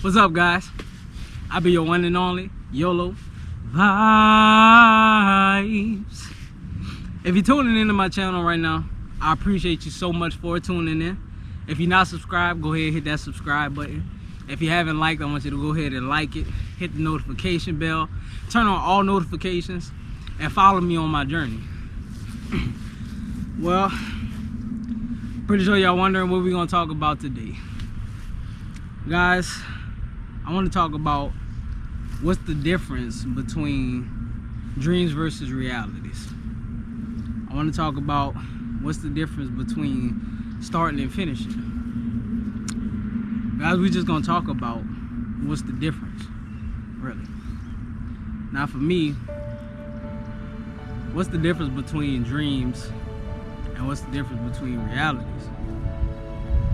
What's up, guys? I'll be your one and only YOLO Vibes. If you're tuning into my channel right now, I appreciate you so much for tuning in. If you're not subscribed, go ahead and hit that subscribe button. If you haven't liked, I want you to go ahead and like it. Hit the notification bell. Turn on all notifications and follow me on my journey. Well, pretty sure y'all wondering what we're gonna talk about today. Guys, I want to talk about what's the difference between dreams versus realities. I want to talk about what's the difference between starting and finishing. Guys, we're just gonna talk about what's the difference, really. Now for me, what's the difference between dreams and what's the difference between realities?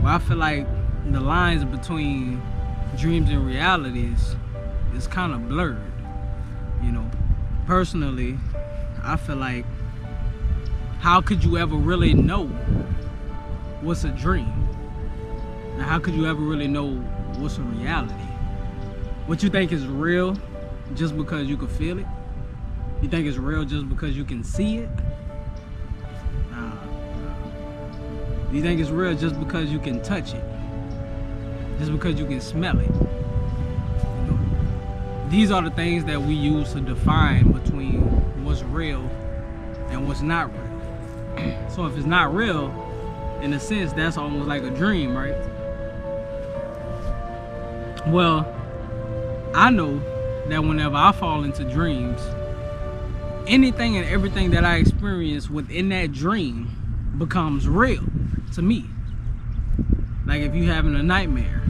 Well, I feel like the lines between dreams and realities is kind of blurred. You know, personally, I feel like, how could you ever really know what's a dream? And how could you ever really know what's a reality? What you think is real just because you can feel it? You think it's real just because you can see it? You think it's real just because you can touch it? Just because you can smell it? You know, these are the things that we use to define between what's real and what's not real. So if it's not real, in a sense, that's almost like a dream, right? Well, I know that whenever I fall into dreams, anything and everything that I experience within that dream becomes real to me. Like if you're having a nightmare,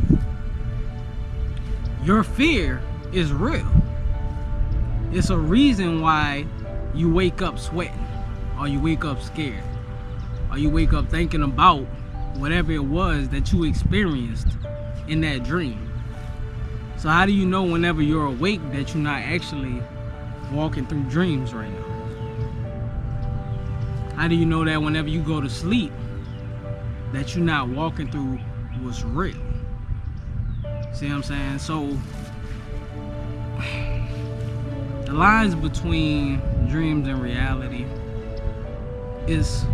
your fear is real. It's a reason why you wake up sweating, or you wake up scared, or you wake up thinking about whatever it was that you experienced in that dream. So how do you know whenever you're awake that you're not actually walking through dreams right now? How do you know that whenever you go to sleep that you're not walking through what's real? See what I'm saying? So the lines between dreams and reality is,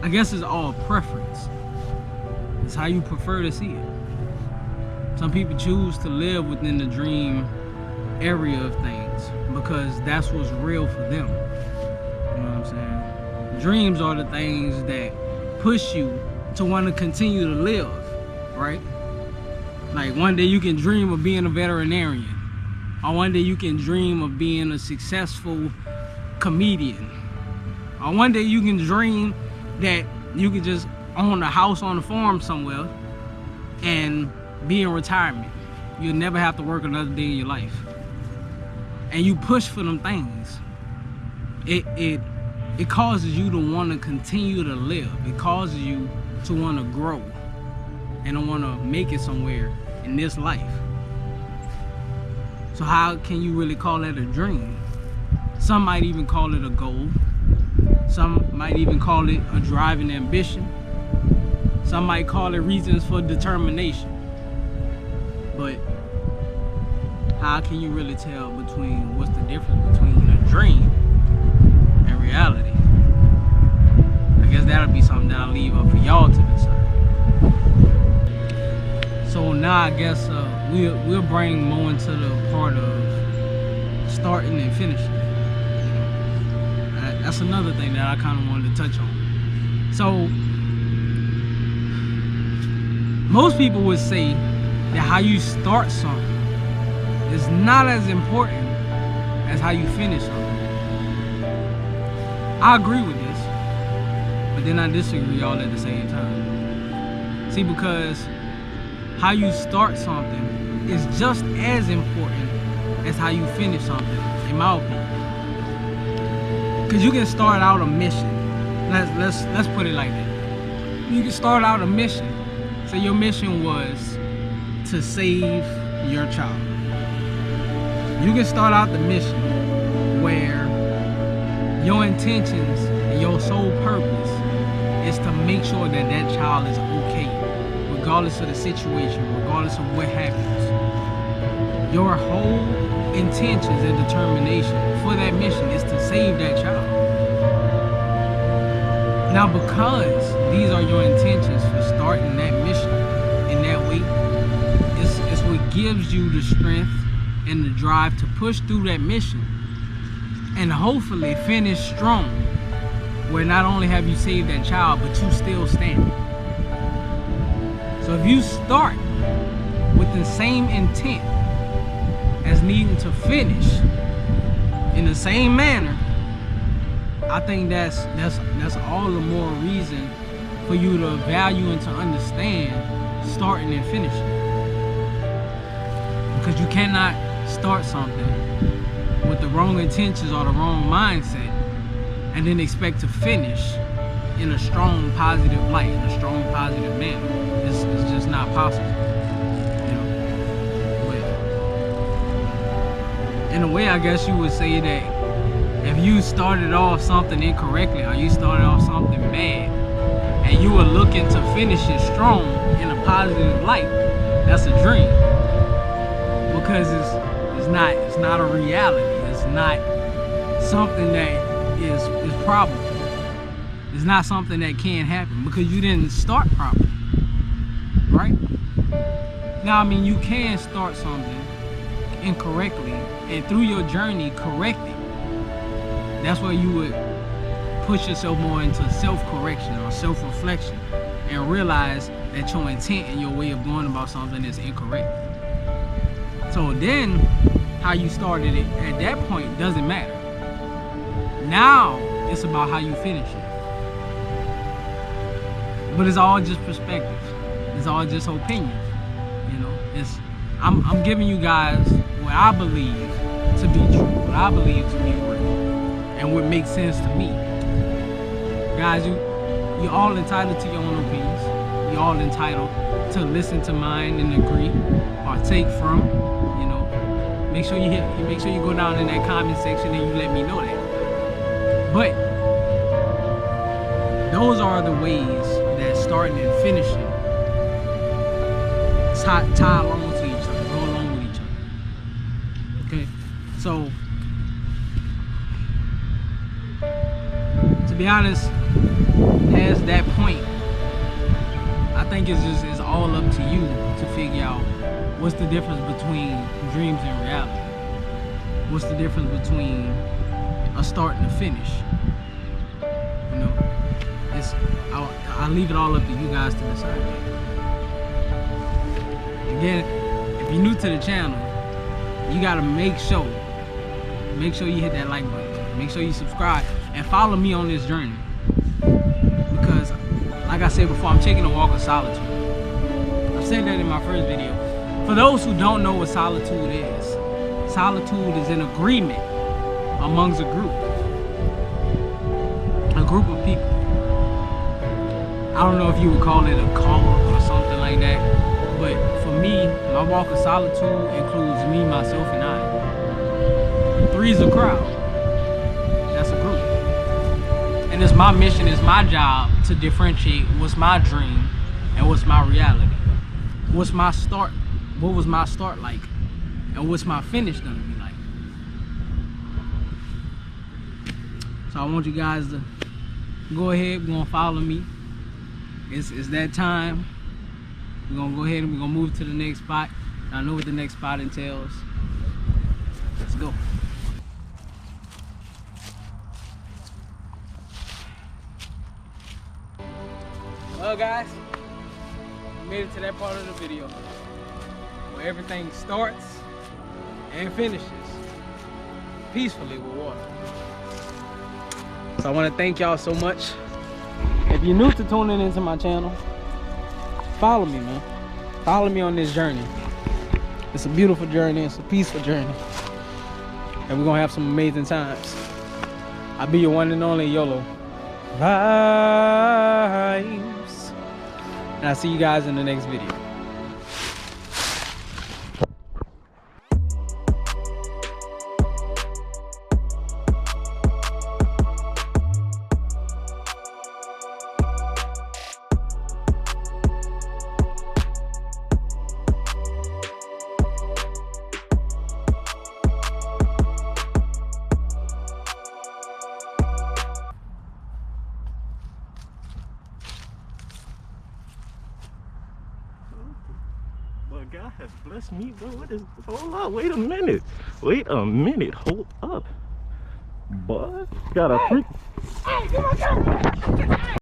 I guess, it's all preference. It's how you prefer to see it. Some people choose to live within the dream area of things because that's what's real for them. You know what I'm saying? Dreams are the things that push you to want to continue to live, right? Like one day you can dream of being a veterinarian, or one day you can dream of being a successful comedian, or one day you can dream that you can just own a house on a farm somewhere and be in retirement. You'll never have to work another day in your life. And you push for them things. It causes you to want to continue to live. It causes you to want to grow and to want to make it somewhere in this life. So how can you really call that a dream? Some might even call it a goal. Some might even call it a driving ambition. Some might call it reasons for determination. But how can you really tell between what's the difference between a dream and reality? I guess that'll be something that I'll leave up for y'all to decide. So now I guess we'll bring more into the part of starting and finishing. That's another thing that I kind of wanted to touch on. So most people would say that how you start something is not as important as how you finish something. I agree with this, but then I disagree all at the same time. See, because how you start something is just as important as how you finish something, in my opinion. Because you can start out a mission. Let's put it like that. You can start out a mission. So your mission was to save your child. You can start out the mission where your intentions and your sole purpose is to make sure that that child is okay, regardless of the situation, regardless of what happens. Your whole intentions and determination for that mission is to save that child. Now, because these are your intentions for starting that mission in that way, it's what gives you the strength and the drive to push through that mission and hopefully finish strong, where not only have you saved that child, but you still standing. So if you start with the same intent as needing to finish in the same manner, I think that's all the more reason for you to value and to understand starting and finishing. Because you cannot start something with the wrong intentions or the wrong mindset and then expect to finish in a strong positive light, in a strong positive manner. It's just not possible. In a way, I guess you would say that if you started off something incorrectly or you started off something bad and you were looking to finish it strong in a positive light, that's a dream. Because it's not a reality. It's not something that is probable. It's not something that can happen because you didn't start properly, right? Now, I mean, you can start something incorrectly and through your journey correct it. That's where you would push yourself more into self-correction or self-reflection and realize that your intent and your way of going about something is incorrect. So then how you started it at that point doesn't matter. Now it's about how you finish it. But it's all just perspective. It's all just opinion. I'm giving you guys what I believe to be true, what I believe to be real, and what makes sense to me. Guys, you're all entitled to your own opinions. You're all entitled to listen to mine and agree or take from. Make sure you go down in that comment section and you let me know that. But those are the ways that starting and finishing tie along to each other, go along with each other. Okay, so to be honest, past that point, I think it's all up to you to figure out what's the difference between dreams and reality. What's the difference between a start and a finish? I'll leave it all up to you guys to decide. Again, if you're new to the channel, you gotta make sure you hit that like button. Make sure you subscribe and follow me on this journey. Because, like I said before, I'm taking a walk of solitude. I've said that in my first video. For those who don't know what solitude is an agreement amongst a group of people. I don't know if you would call it a cult or something like that, but for me, my walk of solitude includes me, myself, and I. 3 is a crowd. That's a group. And it's my mission, it's my job to differentiate what's my dream and what's my reality. What's my start? What was my start like? And what's my finish gonna be like? So I want you guys to go ahead, we're gonna follow me. It's that time. We're gonna go ahead and we're gonna move to the next spot. I know what the next spot entails. Let's go. Well guys, we made it to that part of the video where everything starts and finishes peacefully with water. So I want to thank y'all so much. If you're new to tuning into my channel, follow me, man. Follow me on this journey. It's a beautiful journey. It's a peaceful journey. And we're going to have some amazing times. I'll be your one and only YOLO Vibes. And I'll see you guys in the next video. has blessed me, bro. What is, hold up, wait a minute. Wait a minute, hold up. Boy, got a freak.